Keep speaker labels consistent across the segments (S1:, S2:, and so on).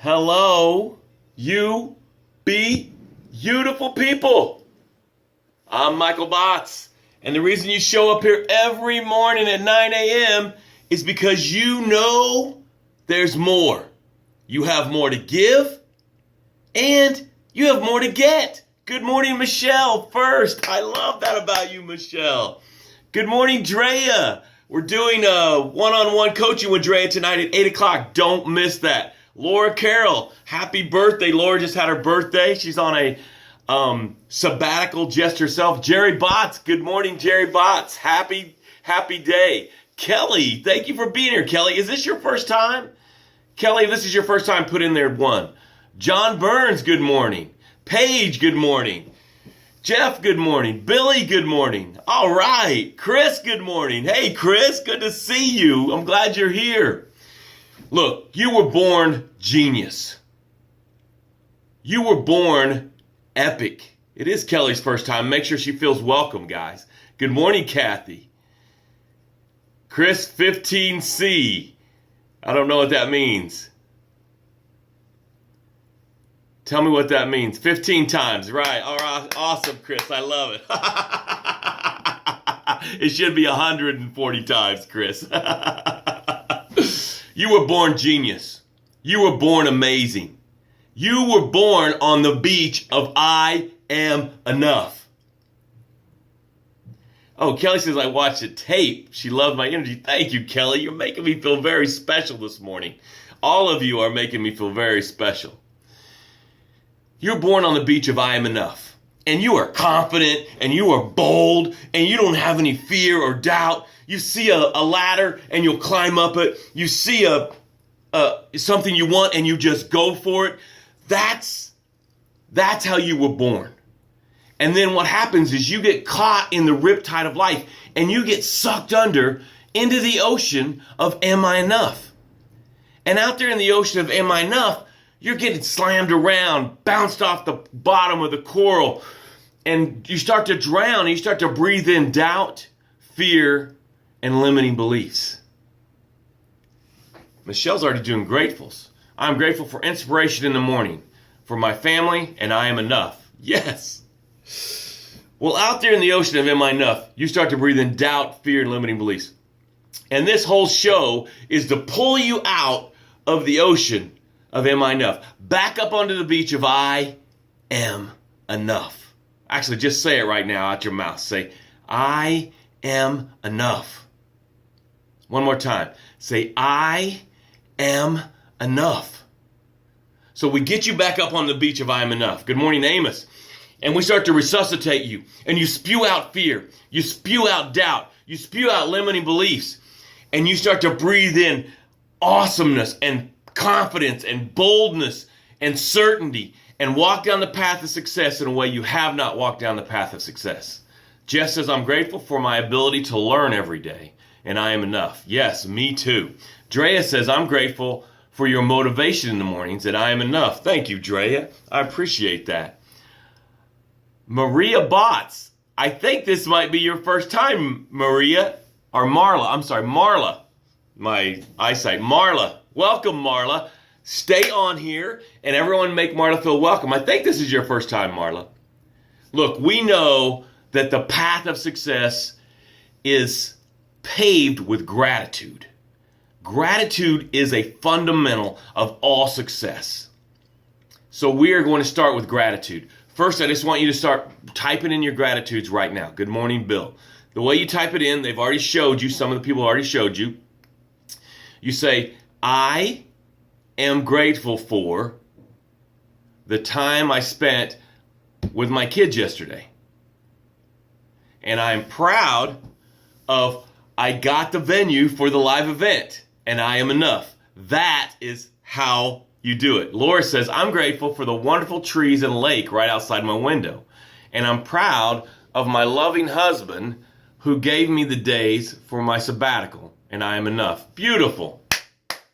S1: Hello, you beautiful people. I'm Michael Botts, and the reason you show up here every morning at 9 a.m. is because you know there's more. You have more to give, and you have more to get. Good morning, Michelle, first. I love that about you, Michelle. Good morning, Drea. We're doing a one-on-one coaching with Drea tonight at 8 o'clock. Don't miss that. Laura Carroll, happy birthday. Laura just had her birthday. She's on a sabbatical just herself. Jerry Botts, good morning, Jerry Botts. Happy day. Kelly, thank you for being here, Kelly. Is this your first time? Kelly, if this is your first time, put in there 1. John Burns, good morning. Paige, good morning. Jeff, good morning. Billy, good morning. All right. Chris, good morning. Hey, Chris, good to see you. I'm glad you're here. Look, you were born genius. You were born epic. It is Kelly's first time. Make sure she feels welcome, guys. Good morning, Kathy. Chris 15C. I don't know what that means. Tell me what that means. 15 times. Right. All right. Awesome, Chris. I love it. It should be 140 times, Chris. You were born genius. You were born amazing. You were born on the beach of I am enough. Oh, Kelly says I watched a tape. She loved my energy. Thank you, Kelly. You're making me feel very special this morning. All of you are making me feel very special. You're born on the beach of I am enough. And you are confident, and you are bold, and you don't have any fear or doubt. You see a ladder, and you'll climb up it. You see something you want, and you just go for it. That's how you were born. And then what happens is you get caught in the riptide of life, and you get sucked under into the ocean of am I enough? And out there in the ocean of am I enough, you're getting slammed around, bounced off the bottom of the coral, and you start to drown, and you start to breathe in doubt, fear, and limiting beliefs. Michelle's already doing gratefuls. I'm grateful for inspiration in the morning, for my family, and I am enough. Yes. Well, out there in the ocean of am I enough, you start to breathe in doubt, fear, and limiting beliefs. And this whole show is to pull you out of the ocean of am I enough, back up onto the beach of I am enough. Actually, just say it right now out your mouth. Say, I am enough. One more time. Say, I am enough. So we get you back up on the beach of I am enough. Good morning, Amos. And we start to resuscitate you. And you spew out fear. You spew out doubt. You spew out limiting beliefs. And you start to breathe in awesomeness and confidence and boldness and certainty and walk down the path of success in a way you have not walked down the path of success. Jess says, I'm grateful for my ability to learn every day, and I am enough. Yes, me too. Drea says, I'm grateful for your motivation in the mornings, and I am enough. Thank you, Drea. I appreciate that. Maria Botts. I think this might be your first time, Maria. Or Marla. I'm sorry, Marla. My eyesight. Marla. Welcome, Marla. Stay on here, and everyone make Marla feel welcome. I think this is your first time, Marla. Look, we know that the path of success is paved with gratitude. Gratitude is a fundamental of all success. So we are going to start with gratitude. First, I just want you to start typing in your gratitudes right now. Good morning, Bill. The way you type it in, they've already showed you. Some of the people already showed you. You say, I am grateful for the time I spent with my kids yesterday. And I'm proud of I got the venue for the live event, and I am enough. That is how you do it. Laura says, I'm grateful for the wonderful trees and lake right outside my window. And I'm proud of my loving husband who gave me the days for my sabbatical, and I am enough. Beautiful.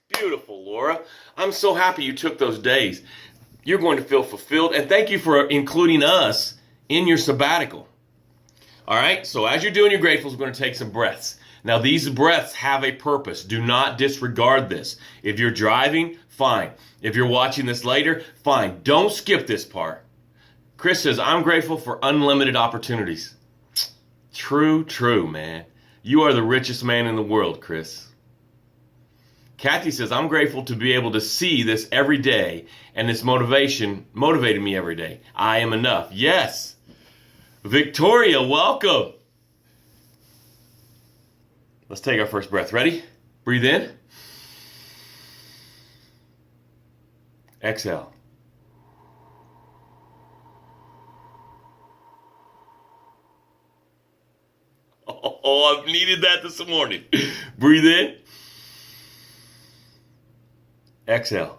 S1: Beautiful, Laura. I'm so happy you took those days. You're going to feel fulfilled, and thank you for including us in your sabbatical. All right, so as you're doing your gratefuls, we're going to take some breaths. Now, these breaths have a purpose. Do not disregard this. If you're driving, fine. If you're watching this later, fine. Don't skip this part. Chris says, I'm grateful for unlimited opportunities. True, man. You are the richest man in the world, Chris. Kathy says, I'm grateful to be able to see this every day, and this motivated me every day. I am enough. Yes. Victoria, welcome. Let's take our first breath. Ready? Breathe in. Exhale. Oh, I've needed that this morning. Breathe in. Exhale.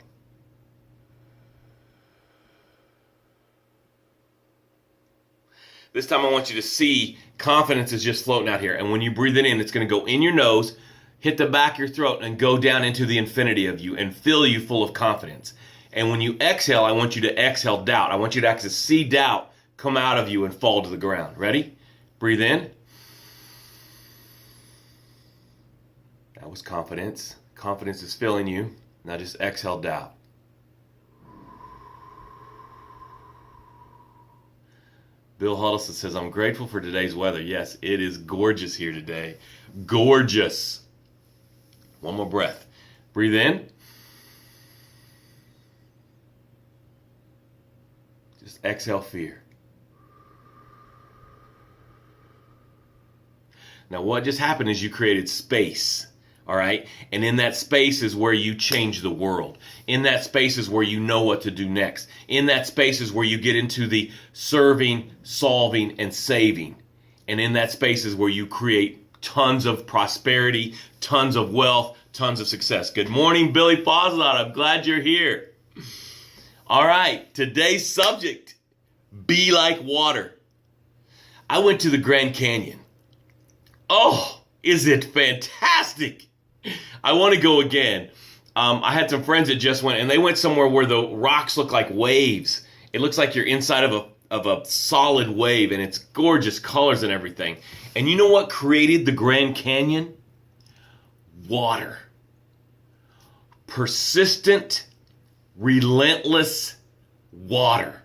S1: This time I want you to see confidence is just floating out here. And when you breathe it in, it's going to go in your nose, hit the back of your throat, and go down into the infinity of you and fill you full of confidence. And when you exhale, I want you to exhale doubt. I want you to actually see doubt come out of you and fall to the ground. Ready? Breathe in. That was confidence. Confidence is filling you. Now just exhale doubt. Bill Huddleston says, I'm grateful for today's weather. Yes, it is gorgeous here today. Gorgeous. One more breath. Breathe in. Just exhale fear. Now what just happened is you created space. All right? And in that space is where you change the world. In that space is where you know what to do next. In that space is where you get into the serving, solving, and saving. And in that space is where you create tons of prosperity, tons of wealth, tons of success. Good morning, Billy Fazlot. I'm glad you're here. All right, today's subject, be like water. I went to the Grand Canyon. Oh, is it fantastic? I want to go again. I had some friends that just went, and they went somewhere where the rocks look like waves. It looks like you're inside of a solid wave, and it's gorgeous colors and everything. And you know what created the Grand Canyon? Water. Persistent, relentless water.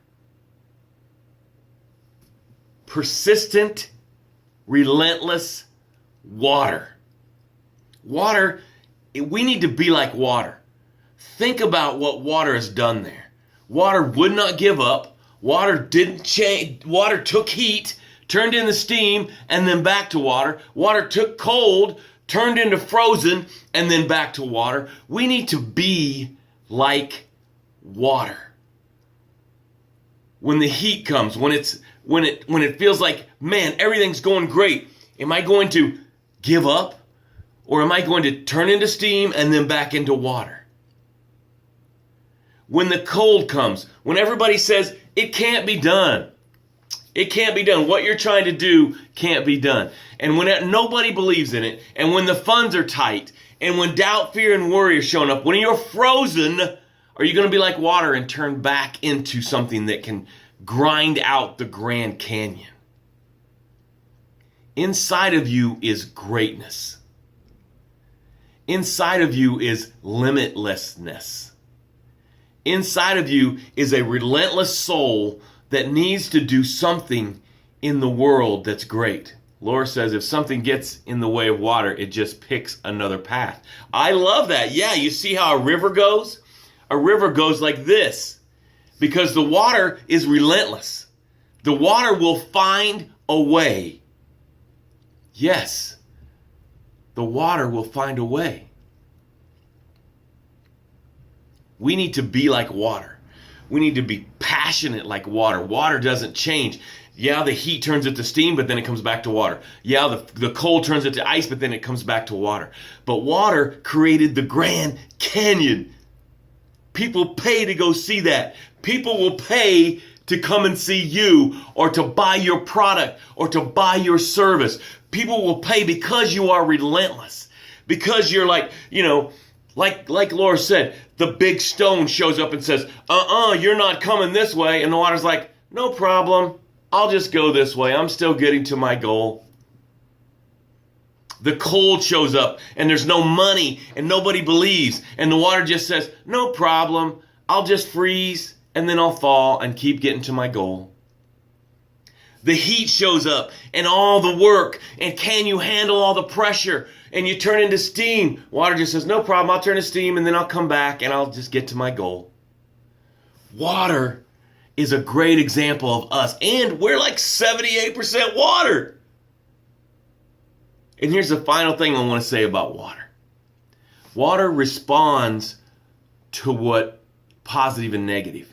S1: Persistent, relentless water. Water, we need to be like water. Think about what water has done there. Water would not give up. Water didn't change. Water took heat, turned into steam, and then back to water. Water took cold, turned into frozen, and then back to water. We need to be like water. When the heat comes, when it feels like, man, everything's going great, am I going to give up? Or am I going to turn into steam and then back into water? When the cold comes, when everybody says, it can't be done. It can't be done. What you're trying to do can't be done. And when nobody believes in it, and when the funds are tight, and when doubt, fear, and worry are showing up, when you're frozen, are you going to be like water and turn back into something that can grind out the Grand Canyon? Inside of you is greatness. Inside of you is limitlessness. Inside of you is a relentless soul that needs to do something in the world that's great. Laura says if something gets in the way of water, it just picks another path. I love that. Yeah, you see how a river goes? A river goes like this because the water is relentless. The water will find a way. Yes, the water will find a way. We need to be like water. We need to be passionate like water. Water doesn't change. Yeah, the heat turns it to steam, but then it comes back to water. Yeah, the cold turns it to ice, but then it comes back to water. But water created the Grand Canyon. People pay to go see that. People will pay to come and see you or to buy your product or to buy your service. People will pay because you are relentless. Because you're like, like Laura said, the big stone shows up and says, you're not coming this way. And the water's like, no problem. I'll just go this way. I'm still getting to my goal. The cold shows up and there's no money and nobody believes. And the water just says, no problem. I'll just freeze and then I'll thaw and keep getting to my goal. The heat shows up and all the work, and can you handle all the pressure? And you turn into steam. Water just says, no problem, I'll turn to steam and then I'll come back and I'll just get to my goal. Water is a great example of us, and we're like 78% water. And here's the final thing I want to say about water. Water responds to what positive and negative.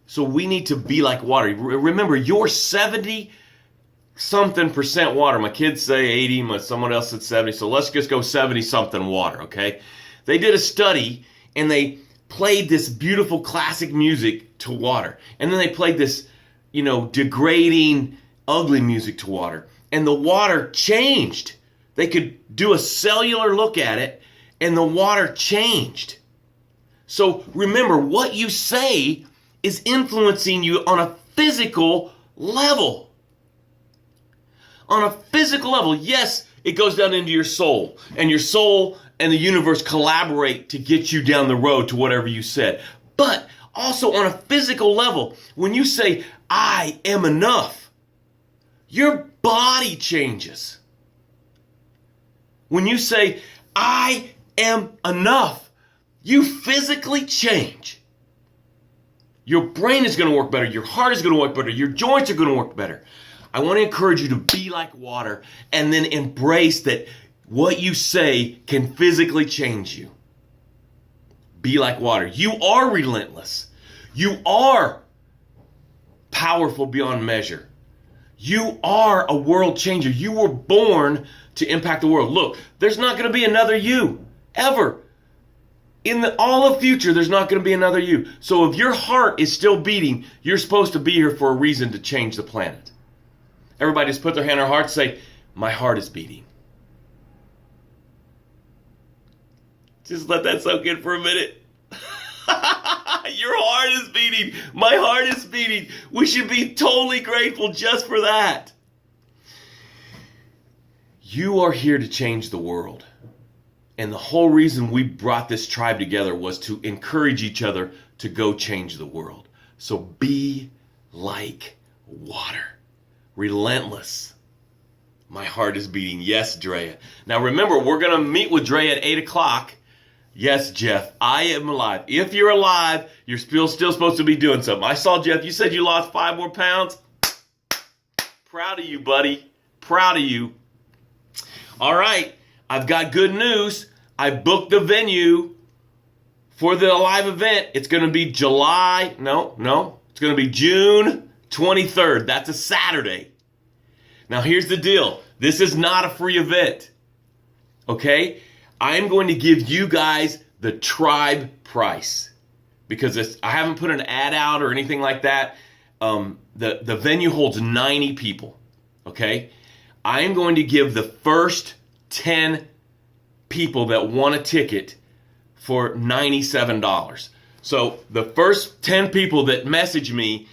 S1: So we need to be like water. Remember, you're 70-something% water. My kids say 80, someone else said 70, so let's just go 70-something water, okay? They did a study, and they played this beautiful classic music to water. And then they played this, degrading, ugly music to water. And the water changed. They could do a cellular look at it, and the water changed. So remember, what you say is influencing you on a physical level. On a physical level, yes, it goes down into your soul. And your soul and the universe collaborate to get you down the road to whatever you said. But also on a physical level, when you say, I am enough, your body changes. When you say, I am enough, you physically change. Your brain is going to work better. Your heart is going to work better. Your joints are going to work better. I want to encourage you to be like water and then embrace that what you say can physically change you. Be like water. You are relentless. You are powerful beyond measure. You are a world changer. You were born to impact the world. Look, there's not going to be another you, ever. In all of future, there's not going to be another you. So if your heart is still beating, you're supposed to be here for a reason to change the planet. Everybody just put their hand on their heart and say, my heart is beating. Just let that soak in for a minute. Your heart is beating. My heart is beating. We should be totally grateful just for that. You are here to change the world. And the whole reason we brought this tribe together was to encourage each other to go change the world. So be like water. Relentless. My heart is beating. Yes, Drea. Now remember, we're going to meet with Drea at 8 o'clock. Yes, Jeff, I am alive. If you're alive, you're still supposed to be doing something. I saw, Jeff, you said you lost 5 more pounds. Proud of you, buddy. Proud of you. All right. I've got good news. I booked the venue for the live event. It's going to be It's going to be June 23rd. That's a Saturday. Now, here's the deal. This is not a free event. Okay? I'm going to give you guys the tribe price because I haven't put an ad out or anything like that. The venue holds 90 people. Okay? I am going to give the first 10 people that want a ticket for $97. So the first 10 people that message me,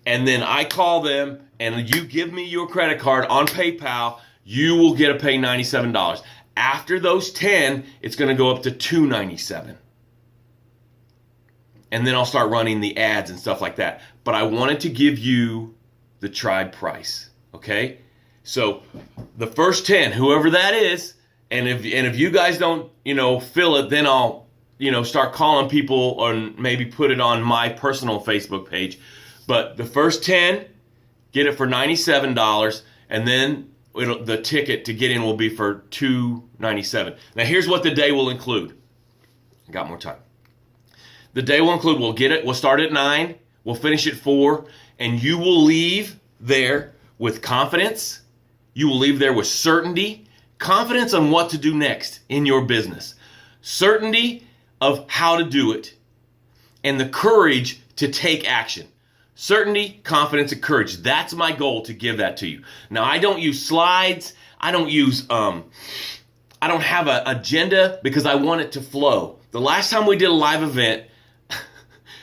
S1: and then I call them and you give me your credit card on PayPal, you will get to pay $97. After those 10, it's going to go up to $297. And then I'll start running the ads and stuff like that. But I wanted to give you the tribe price, okay? So the first 10, whoever that is, and if you guys don't, fill it, then I'll, start calling people or maybe put it on my personal Facebook page. But the first 10, get it for $97, and then the ticket to get in will be for $297. Now here's what the day will include. I got more time. The day will include, we'll start at 9, we'll finish at 4, and you will leave there with confidence. You will leave there with certainty, confidence on what to do next in your business, certainty of how to do it, and the courage to take action. Certainty, confidence, and courage. That's my goal, to give that to you. Now, I don't use slides. I don't have an agenda because I want it to flow. The last time we did a live event,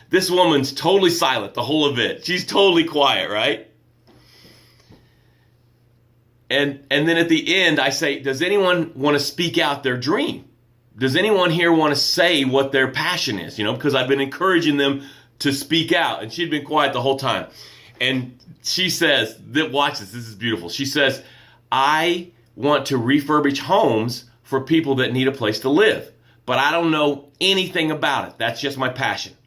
S1: this woman's totally silent the whole event. She's totally quiet, right? And then at the end, I say, does anyone want to speak out their dream? Does anyone here want to say what their passion is? Because I've been encouraging them to speak out. And she'd been quiet the whole time. And she says, watch this is beautiful. She says, I want to refurbish homes for people that need a place to live. But I don't know anything about it. That's just my passion.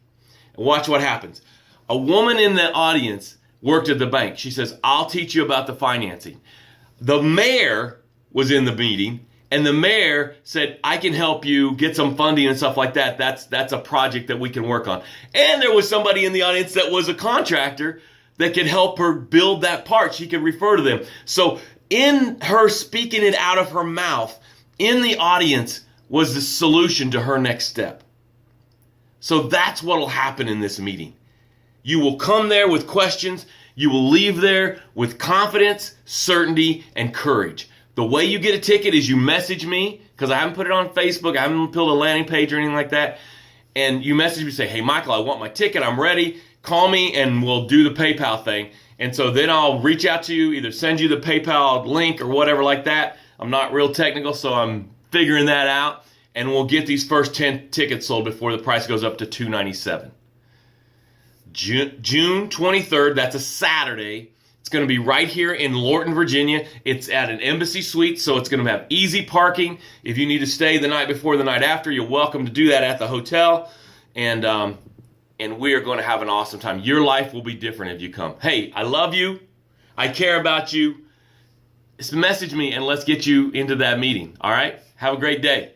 S1: And watch what happens. A woman in the audience worked at the bank. She says, I'll teach you about the financing. The mayor was in the meeting, and the mayor said, I can help you get some funding and stuff like that. That's a project that we can work on. And there was somebody in the audience that was a contractor that could help her build that part. She could refer to them. So in her speaking it out of her mouth, in the audience was the solution to her next step. So that's what will happen in this meeting. You will come there with questions. You will leave there with confidence, certainty, and courage. The way you get a ticket is you message me, because I haven't put it on Facebook. I haven't built a landing page or anything like that. And you message me, say, hey, Michael, I want my ticket. I'm ready. Call me and we'll do the PayPal thing. And so then I'll reach out to you, either send you the PayPal link or whatever like that. I'm not real technical, so I'm figuring that out. And we'll get these first 10 tickets sold before the price goes up to $297. June 23rd, that's a Saturday. It's going to be right here in Lorton, Virginia. It's at an Embassy Suite, so it's going to have easy parking. If you need to stay the night before, the night after, you're welcome to do that at the hotel. And we are going to have an awesome time. Your life will be different if you come. Hey, I love you. I care about you. Just message me and let's get you into that meeting. All right? Have a great day.